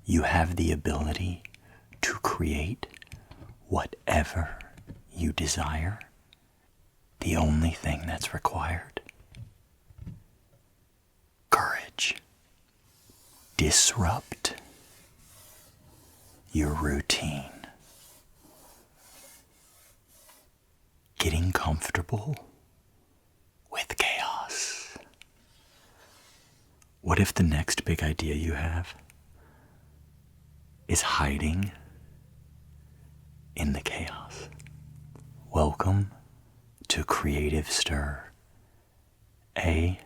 You have the ability to create whatever you desire. The only thing that's required: courage. Disrupt your routine. Getting comfortable with chaos. What if the next big idea you have is hiding in the chaos? Welcome to Creative Stir. ASMR.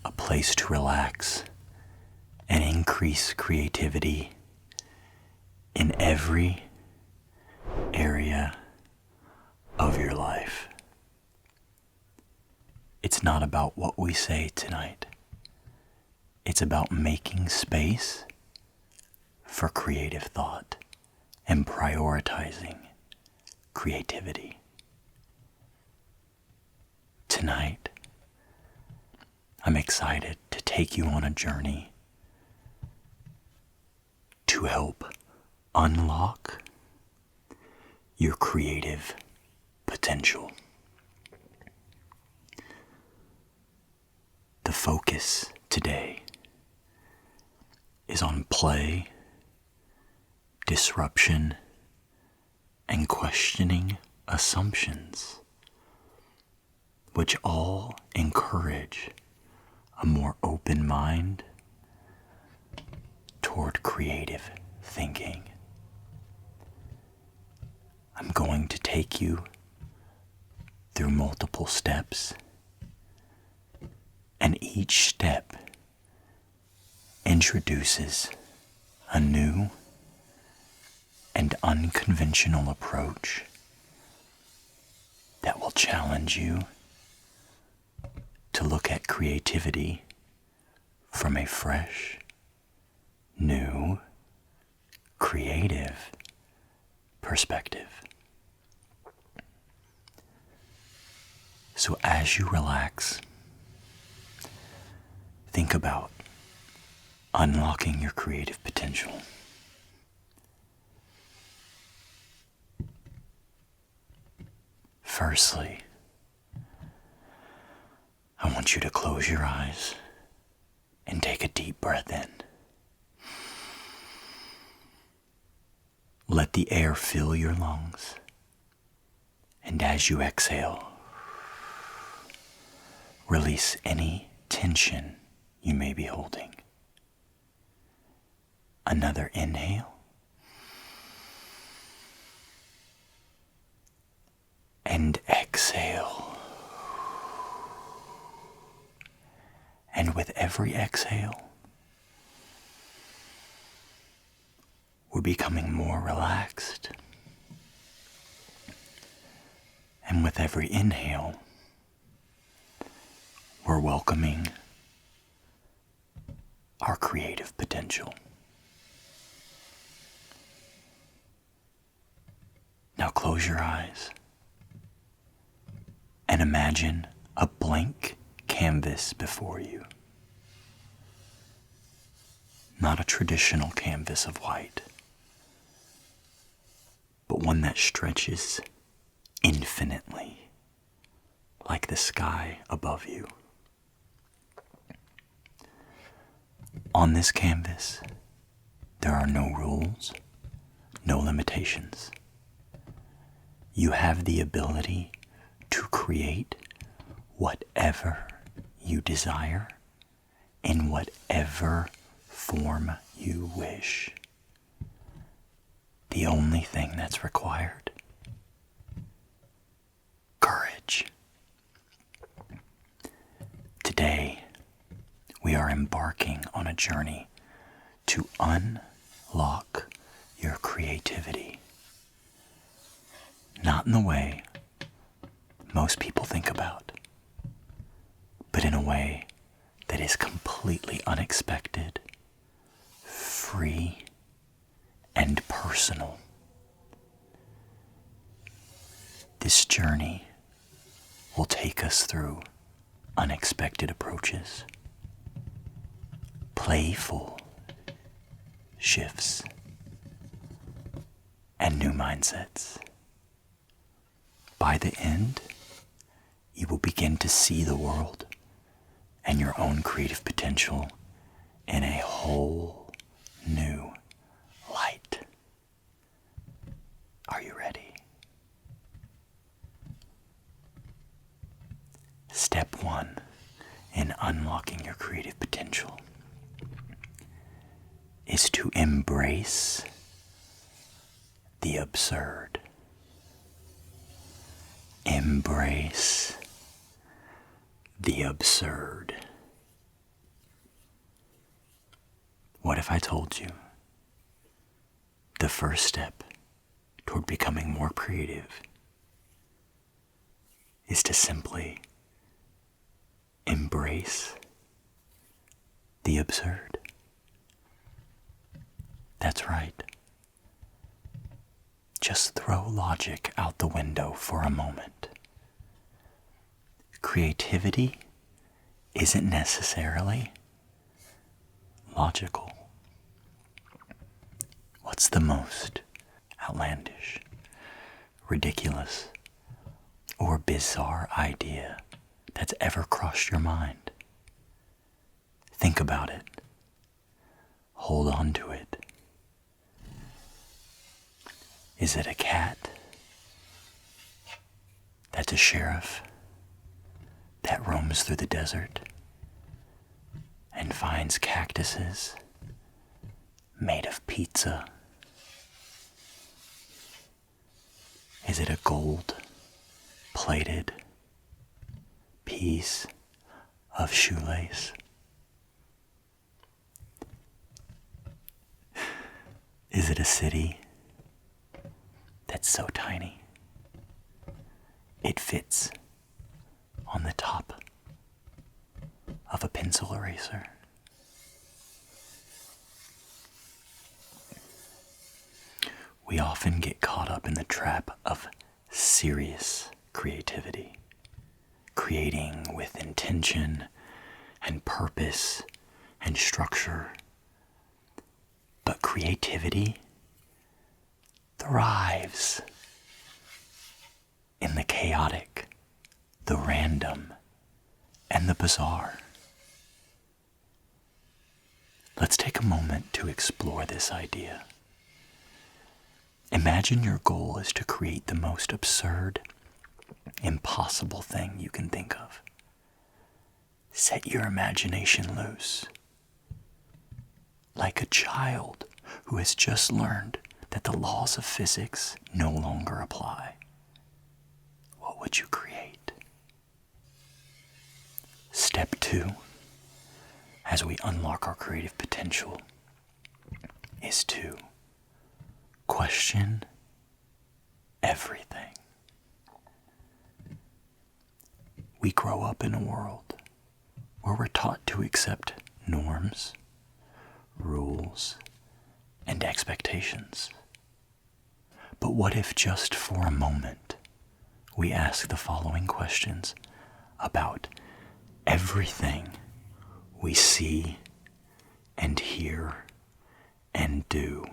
A place to relax and increase creativity in every area of your life. It's not about what we say tonight. It's about making space for creative thought and prioritizing creativity. Tonight, I'm excited to take you on a journey to help unlock your creative potential. The focus today is on play, disruption, and questioning assumptions, which all encourage a more open mind toward creative thinking. I'm going to take you through multiple steps, and each step introduces a new and unconventional approach that will challenge you to look at creativity from a fresh, new, creative perspective. So as you relax, think about unlocking your creative potential. Firstly, I want you to close your eyes and take a deep breath in. Let the air fill your lungs, and as you exhale, release any tension you may be holding. Another inhale, and exhale. And with every exhale, we're becoming more relaxed. And with every inhale, we're welcoming our creative potential. Now close your eyes and imagine a blank canvas before you. Not a traditional canvas of white, but one that stretches infinitely, like the sky above you. On this canvas, there are no rules, no limitations. You have the ability to create whatever you desire in whatever form you wish. The only thing that's required: courage. Today, we are embarking on a journey to unlock your creativity. Not in the way most people think about, but in a way that is completely unexpected, free and personal. This journey will take us through unexpected approaches, playful shifts, and new mindsets. By the end, you will begin to see the world and your own creative potential in a whole new light. Are you ready? Step 1 in unlocking your creative potential is to embrace the absurd. Embrace the absurd. What if I told you the first step toward becoming more creative is to simply embrace the absurd? That's right. Just throw logic out the window for a moment. Creativity isn't necessarily logical. What's the most outlandish, ridiculous, or bizarre idea that's ever crossed your mind? Think about it. Hold on to it. Is it a cat that's a sheriff that roams through the desert and finds cactuses made of pizza? Is it a gold-plated piece of shoelace? Is it a city that's so tiny it fits on the top of a pencil eraser? We often get caught up in the trap of serious creativity, creating with intention and purpose and structure. But creativity thrives in the chaotic, the random, and the bizarre. Let's take a moment to explore this idea. Imagine your goal is to create the most absurd, impossible thing you can think of. Set your imagination loose. Like a child who has just learned that the laws of physics no longer apply. What would you create? Step 2, as we unlock our creative potential, is to question everything. We grow up in a world where we're taught to accept norms, rules, and expectations. But what if just for a moment we ask the following questions about everything we see and hear and do?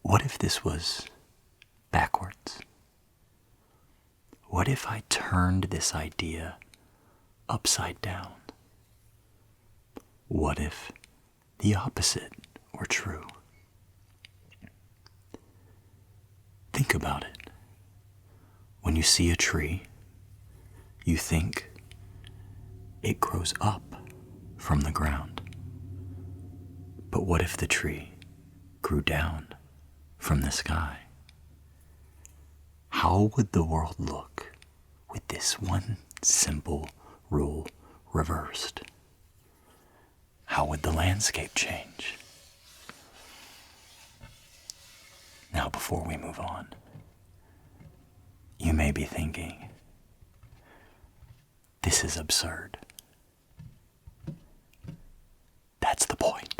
What if this was backwards? What if I turned this idea upside down? What if the opposite were true? Think about it. When you see a tree, you think it grows up from the ground. But what if the tree grew down from the sky? How would the world look with this one simple rule reversed? How would the landscape change? Now, before we move on, you may be thinking, this is absurd. That's the point.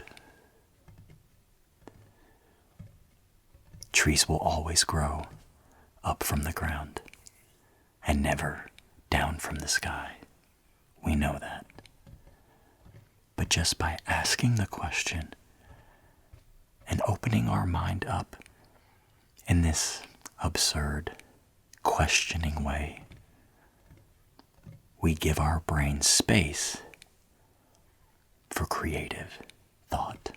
Trees will always grow up from the ground and never down from the sky. We know that. But just by asking the question and opening our mind up in this absurd, questioning way, we give our brain space for creative thought.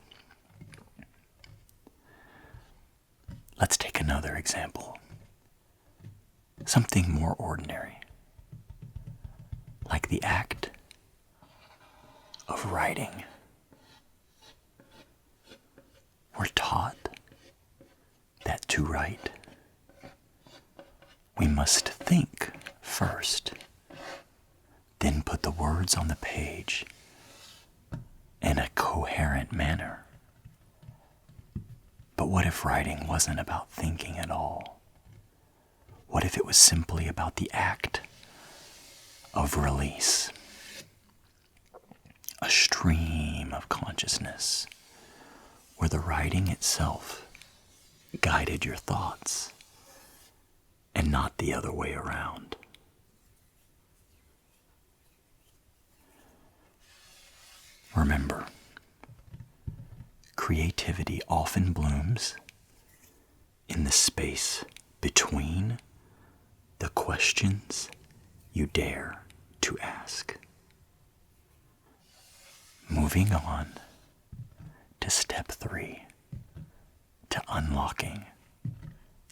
Let's take another example. Something more ordinary, like the act of writing. We're taught that to write, we must think first, then put the words on the page in a coherent manner. But what if writing wasn't about thinking at all? What if it was simply about the act of release? A stream of consciousness where the writing itself guided your thoughts and not the other way around. Remember, creativity often blooms in the space between the questions you dare to ask. Moving on to step 3, to unlocking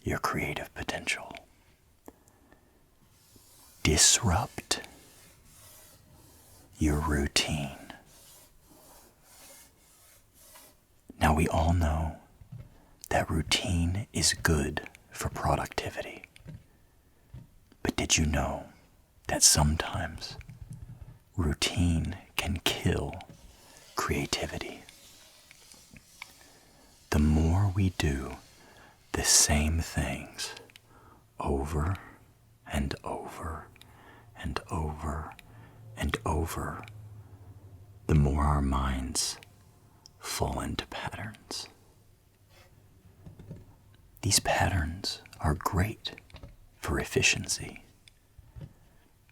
your creative potential. Disrupt your routine. Now we all know that routine is good for productivity. But did you know that sometimes routine can kill creativity? The more we do the same things over and over and over and over, the more our minds fall into patterns. These patterns are great for efficiency,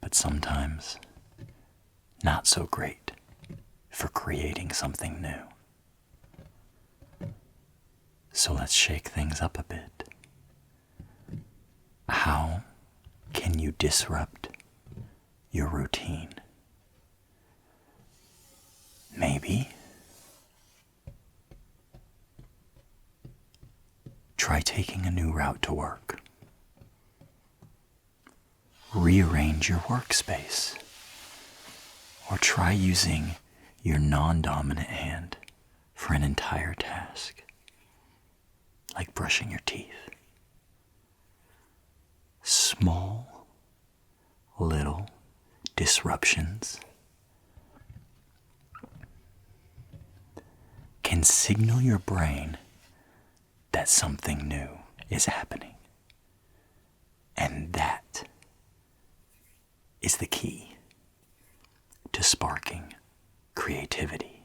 but sometimes not so great for creating something new. So let's shake things up a bit. How can you disrupt your routine? Maybe try taking a new route to work. Rearrange your workspace. Or try using your non-dominant hand for an entire task, like brushing your teeth. Small, little disruptions can signal your brain that something new is happening. And that is the key to sparking creativity.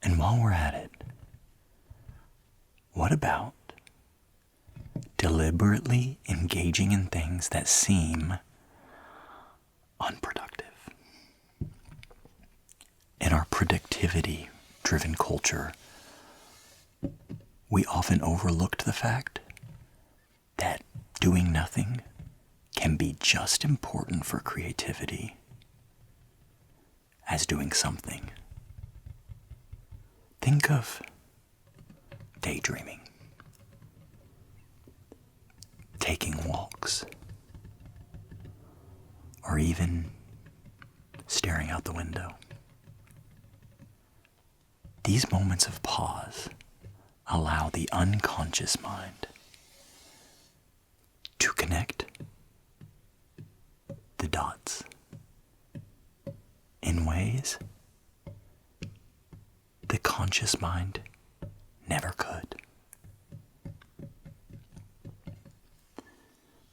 And while we're at it, what about deliberately engaging in things that seem unproductive? In our productivity-driven culture, we often overlooked the fact that doing nothing can be just important for creativity as doing something. Think of daydreaming, taking walks, or even staring out the window. These moments of pause allow the unconscious mind to connect the dots in ways the conscious mind never could.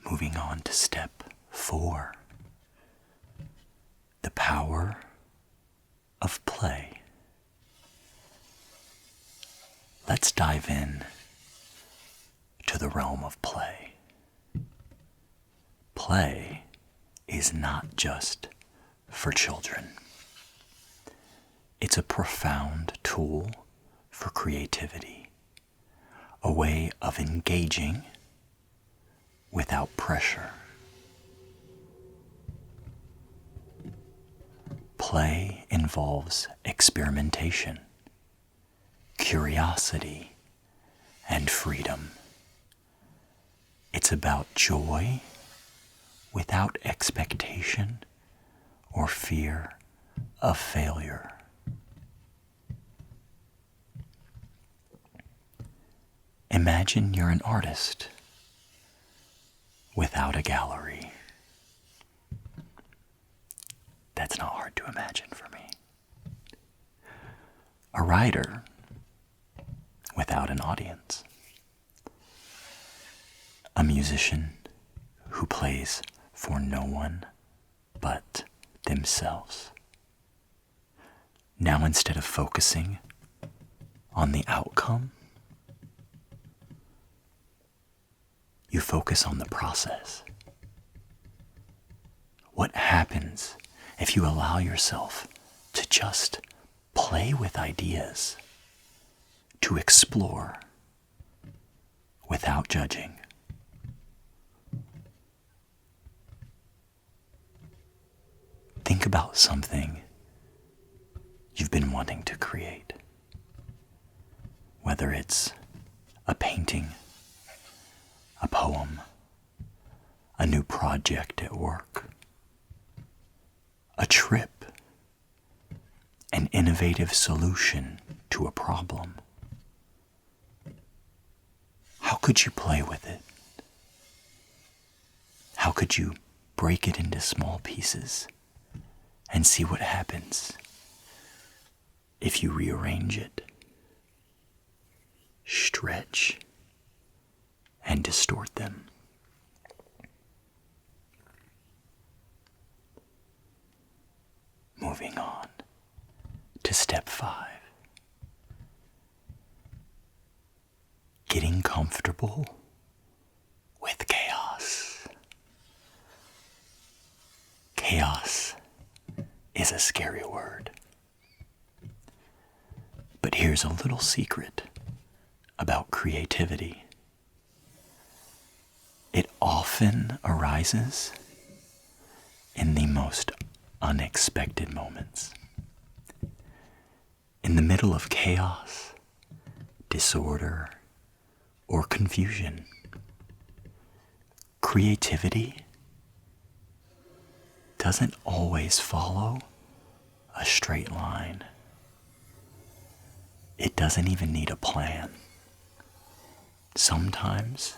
Moving on to step 4, the power of play. let's dive in to the realm of play. Play is not just for children. It's a profound tool for creativity, a way of engaging without pressure. Play involves experimentation, curiosity, and freedom. It's about joy without expectation or fear of failure. Imagine you're an artist without a gallery. That's not hard to imagine for me. A writer without an audience. A musician who plays for no one but themselves. Now, instead of focusing on the outcome, you focus on the process. What happens if you allow yourself to just play with ideas, to explore without judging? Think about something you've been wanting to create, whether it's a painting, a poem, a new project at work, a trip, an innovative solution to a problem. How could you play with it? How could you break it into small pieces and see what happens if you rearrange it, stretch, and distort them? Moving on to step 5. Getting comfortable with chaos. Chaos is a scary word. But here's a little secret about creativity. It often arises in the most unexpected moments. In the middle of chaos, disorder, or confusion, creativity doesn't always follow a straight line. It doesn't even need a plan. Sometimes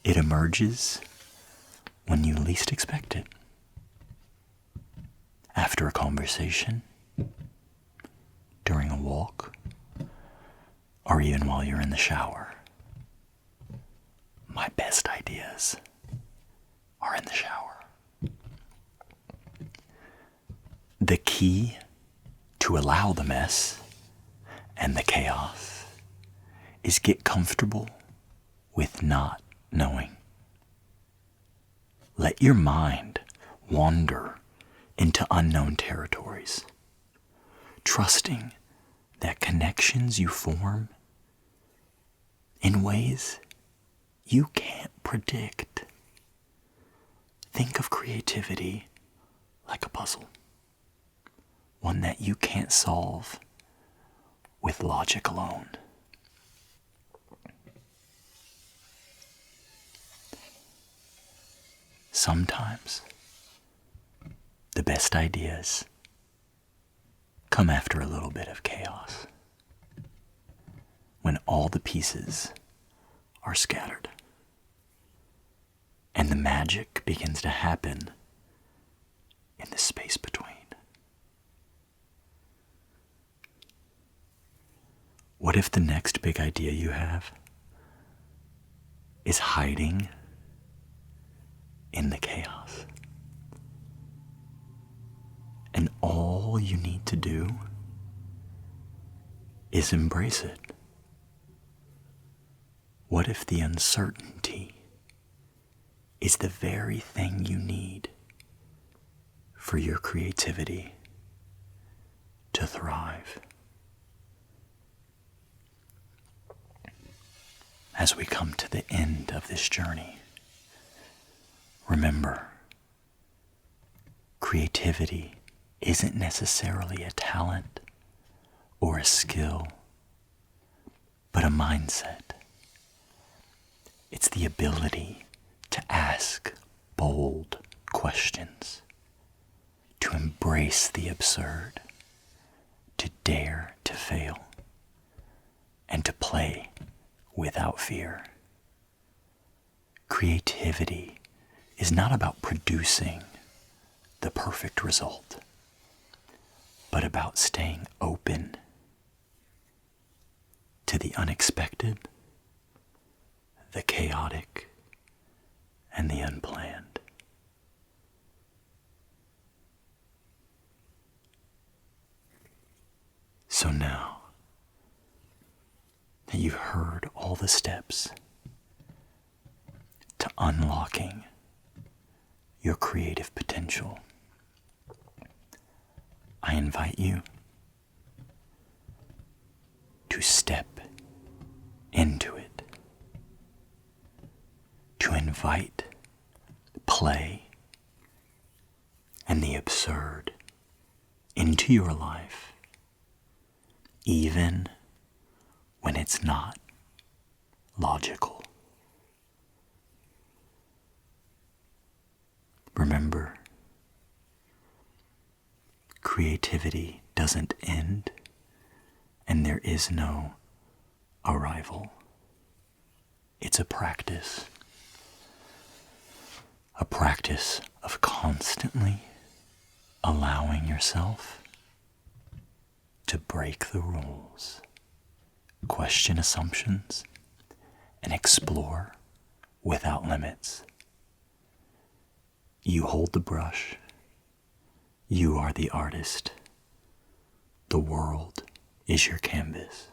it emerges when you least expect it. After a conversation, during a walk, or even while you're in the shower. My best ideas are in the shower. The key to allow the mess and the chaos is get comfortable with not knowing. Let your mind wander into unknown territories, trusting that connections you form in ways you can't predict. Think of creativity like a puzzle, one that you can't solve with logic alone. Sometimes the best ideas come after a little bit of chaos, when all the pieces are scattered and the magic begins to happen in the space between. What if the next big idea you have is hiding in the chaos? And all you need to do is embrace it. What if the uncertainty is the very thing you need for your creativity to thrive? As we come to the end of this journey, remember, creativity isn't necessarily a talent or a skill, but a mindset. It's the ability to ask bold questions, to embrace the absurd, to dare to fail, and to play without fear. Creativity is not about producing the perfect result, but about staying open to the unexpected, the chaotic, and the unplanned. So now that you've heard all the steps to unlocking your creative potential, I invite you to step into it, to invite play and the absurd into your life, even when it's not logical. Remember, creativity doesn't end, and there is no arrival. It's a practice of constantly allowing yourself to break the rules, question assumptions, and explore without limits. You hold the brush. You are the artist. The world is your canvas.